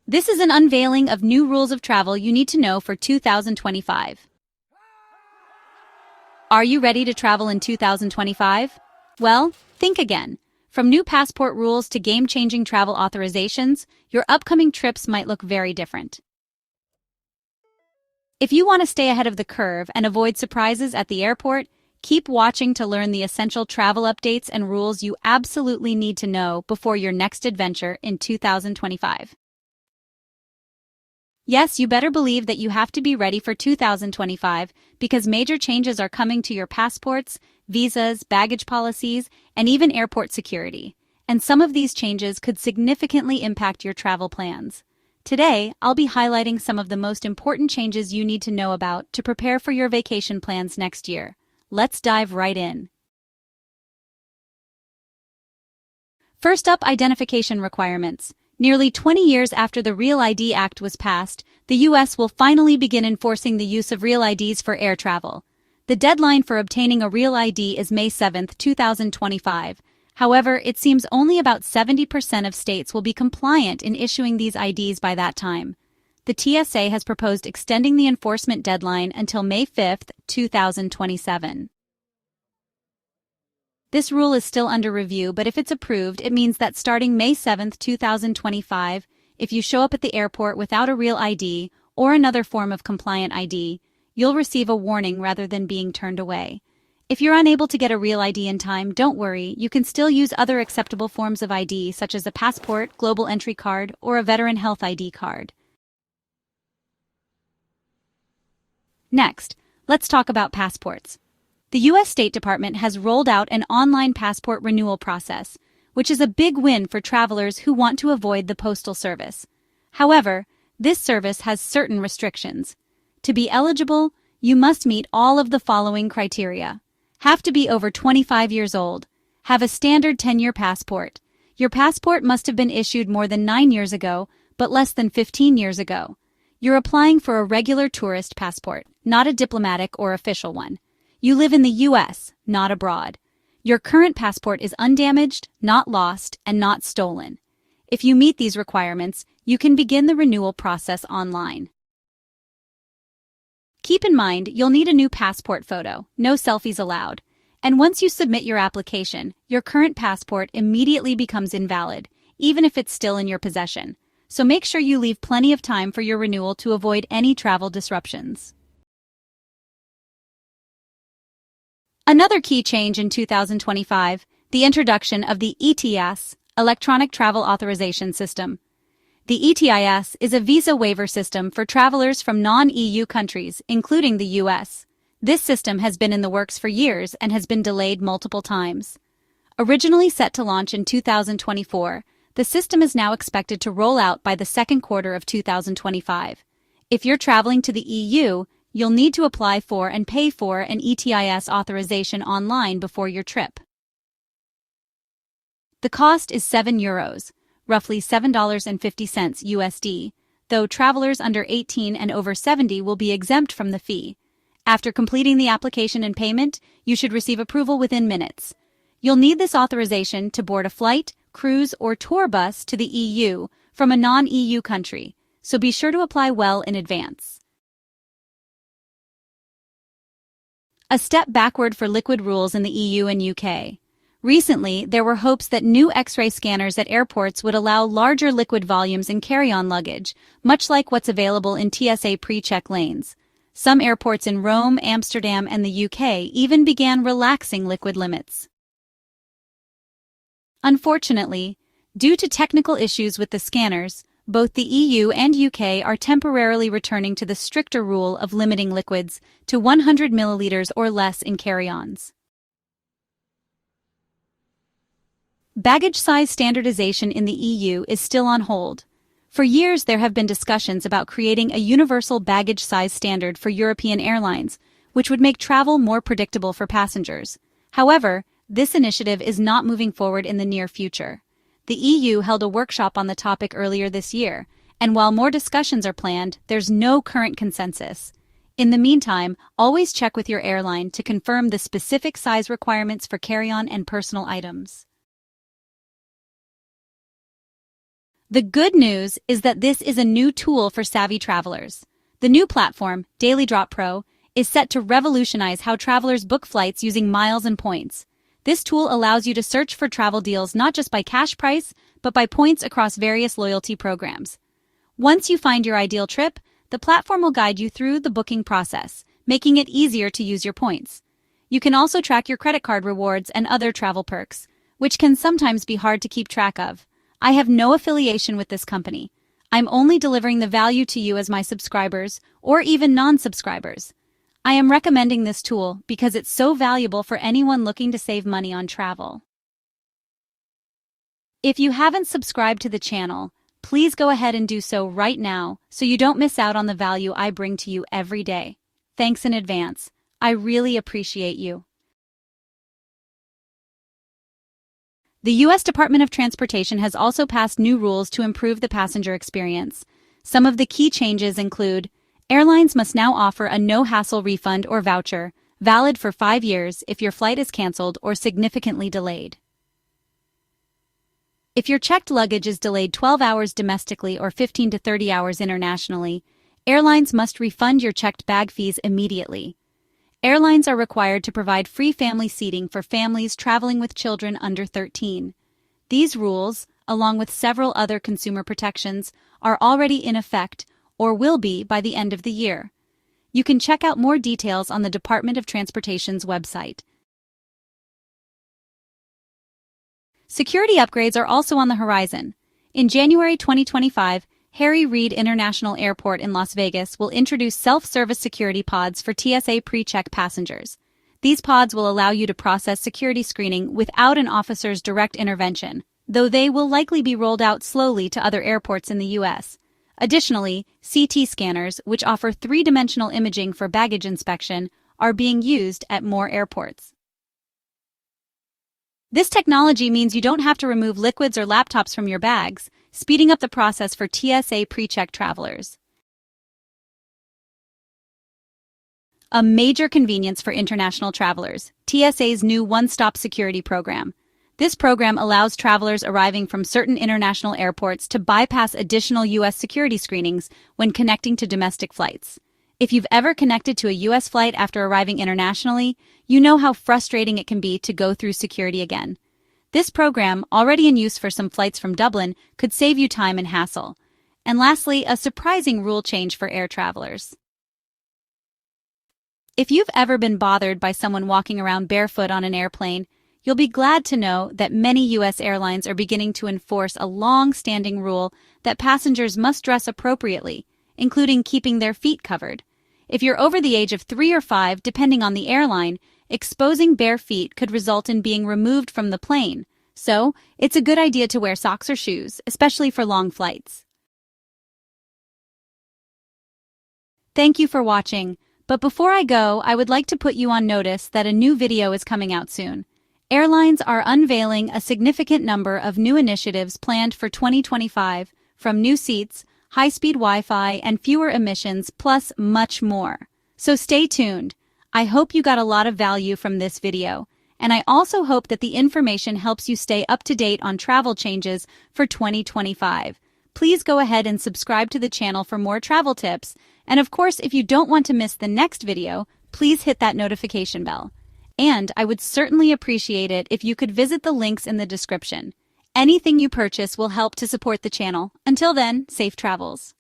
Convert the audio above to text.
This is an unveiling of new rules of travel you need to know for 2025. Are you ready to travel in 2025? Well, think again. From new passport rules to game-changing travel authorizations, your upcoming trips might look very different. If you want to stay ahead of the curve and avoid surprises at the airport, keep watching to learn the essential travel updates and rules you absolutely need to know before your next adventure in 2025. Yes, you better believe that you have to be ready for 2025 because major changes are coming to your passports, visas, baggage policies, and even airport security. And some of these changes could significantly impact your travel plans. Today, I'll be highlighting some of the most important changes you need to know about to prepare for your vacation plans next year. Let's dive right in. First up, identification requirements. Nearly 20 years after the Real ID Act was passed, the U.S. will finally begin enforcing the use of real IDs for air travel. The deadline for obtaining a real ID is May 7, 2025. However, it seems only about 70% of states will be compliant in issuing these IDs by that time. The TSA has proposed extending the enforcement deadline until May 5, 2027. This rule is still under review, but if it's approved, it means that starting May 7, 2025, if you show up at the airport without a real ID or another form of compliant ID, you'll receive a warning rather than being turned away. If you're unable to get a real ID in time, don't worry, you can still use other acceptable forms of ID such as a passport, global entry card, or a veteran health ID card. Next, let's talk about passports. The U.S. State Department has rolled out an online passport renewal process, which is a big win for travelers who want to avoid the postal service. However, this service has certain restrictions. To be eligible, you must meet all of the following criteria. Have to be over 25 years old. Have a standard 10-year passport. Your passport must have been issued more than 9 years ago, but less than 15 years ago. You're applying for a regular tourist passport, not a diplomatic or official one. You live in the U.S., not abroad. Your current passport is undamaged, not lost, and not stolen. If you meet these requirements, you can begin the renewal process online. Keep in mind, you'll need a new passport photo, no selfies allowed. And once you submit your application, your current passport immediately becomes invalid, even if it's still in your possession. So make sure you leave plenty of time for your renewal to avoid any travel disruptions. Another key change in 2025, the introduction of the ETIAS, Electronic Travel Authorization System. The ETIAS is a visa waiver system for travelers from non-EU countries, including the U.S. This system has been in the works for years and has been delayed multiple times. Originally set to launch in 2024, the system is now expected to roll out by the second quarter of 2025. If you're traveling to the EU, you'll need to apply for and pay for an ETIAS authorization online before your trip. The cost is €7, roughly $7.50 USD, though travelers under 18 and over 70 will be exempt from the fee. After completing the application and payment, you should receive approval within minutes. You'll need this authorization to board a flight, cruise, or tour bus to the EU from a non-EU country, so be sure to apply well in advance. A step backward for liquid rules in the EU and UK. Recently, there were hopes that new X-ray scanners at airports would allow larger liquid volumes in carry-on luggage, much like what's available in TSA pre-check lanes. Some airports in Rome, Amsterdam, and the UK even began relaxing liquid limits. Unfortunately, due to technical issues with the scanners, both the EU and UK are temporarily returning to the stricter rule of limiting liquids to 100 milliliters or less in carry-ons. Baggage size standardization in the EU is still on hold. For years, there have been discussions about creating a universal baggage size standard for European airlines, which would make travel more predictable for passengers. However, this initiative is not moving forward in the near future. The EU held a workshop on the topic earlier this year, and while more discussions are planned, there's no current consensus. In the meantime, always check with your airline to confirm the specific size requirements for carry-on and personal items. The good news is that this is a new tool for savvy travelers. The new platform, Daily Drop Pro, is set to revolutionize how travelers book flights using miles and points. This tool allows you to search for travel deals not just by cash price, but by points across various loyalty programs. Once you find your ideal trip, the platform will guide you through the booking process, making it easier to use your points. You can also track your credit card rewards and other travel perks, which can sometimes be hard to keep track of. I have no affiliation with this company. I'm only delivering the value to you as my subscribers or even non-subscribers. I am recommending this tool because it's so valuable for anyone looking to save money on travel. If you haven't subscribed to the channel, please go ahead and do so right now so you don't miss out on the value I bring to you every day. Thanks in advance. I really appreciate you. The U.S. Department of Transportation has also passed new rules to improve the passenger experience. Some of the key changes include: airlines must now offer a no-hassle refund or voucher, valid for 5 years if your flight is canceled or significantly delayed. If your checked luggage is delayed 12 hours domestically or 15 to 30 hours internationally, airlines must refund your checked bag fees immediately. Airlines are required to provide free family seating for families traveling with children under 13. These rules, along with several other consumer protections, are already in effect or will be by the end of the year. You can check out more details on the Department of Transportation's website. Security upgrades are also on the horizon. In January 2025, Harry Reid International Airport in Las Vegas will introduce self-service security pods for TSA pre-check passengers. These pods will allow you to process security screening without an officer's direct intervention, though they will likely be rolled out slowly to other airports in the U.S. Additionally, CT scanners, which offer three-dimensional imaging for baggage inspection, are being used at more airports. This technology means you don't have to remove liquids or laptops from your bags, speeding up the process for TSA pre-check travelers. A major convenience for international travelers, TSA's new one-stop security program. This program allows travelers arriving from certain international airports to bypass additional U.S. security screenings when connecting to domestic flights. If you've ever connected to a U.S. flight after arriving internationally, you know how frustrating it can be to go through security again. This program, already in use for some flights from Dublin, could save you time and hassle. And lastly, a surprising rule change for air travelers. If you've ever been bothered by someone walking around barefoot on an airplane, you'll be glad to know that many U.S. airlines are beginning to enforce a long-standing rule that passengers must dress appropriately, including keeping their feet covered. If you're over the age of 3 or 5, depending on the airline, exposing bare feet could result in being removed from the plane, so it's a good idea to wear socks or shoes, especially for long flights. Thank you for watching, but before I go, I would like to put you on notice that a new video is coming out soon. Airlines are unveiling a significant number of new initiatives planned for 2025, from new seats, high-speed Wi-Fi, and fewer emissions, plus much more. So stay tuned. I hope you got a lot of value from this video, and I also hope that the information helps you stay up to date on travel changes for 2025. Please go ahead and subscribe to the channel for more travel tips, and of course, if you don't want to miss the next video, please hit that notification bell. And I would certainly appreciate it if you could visit the links in the description. Anything you purchase will help to support the channel. Until then, safe travels.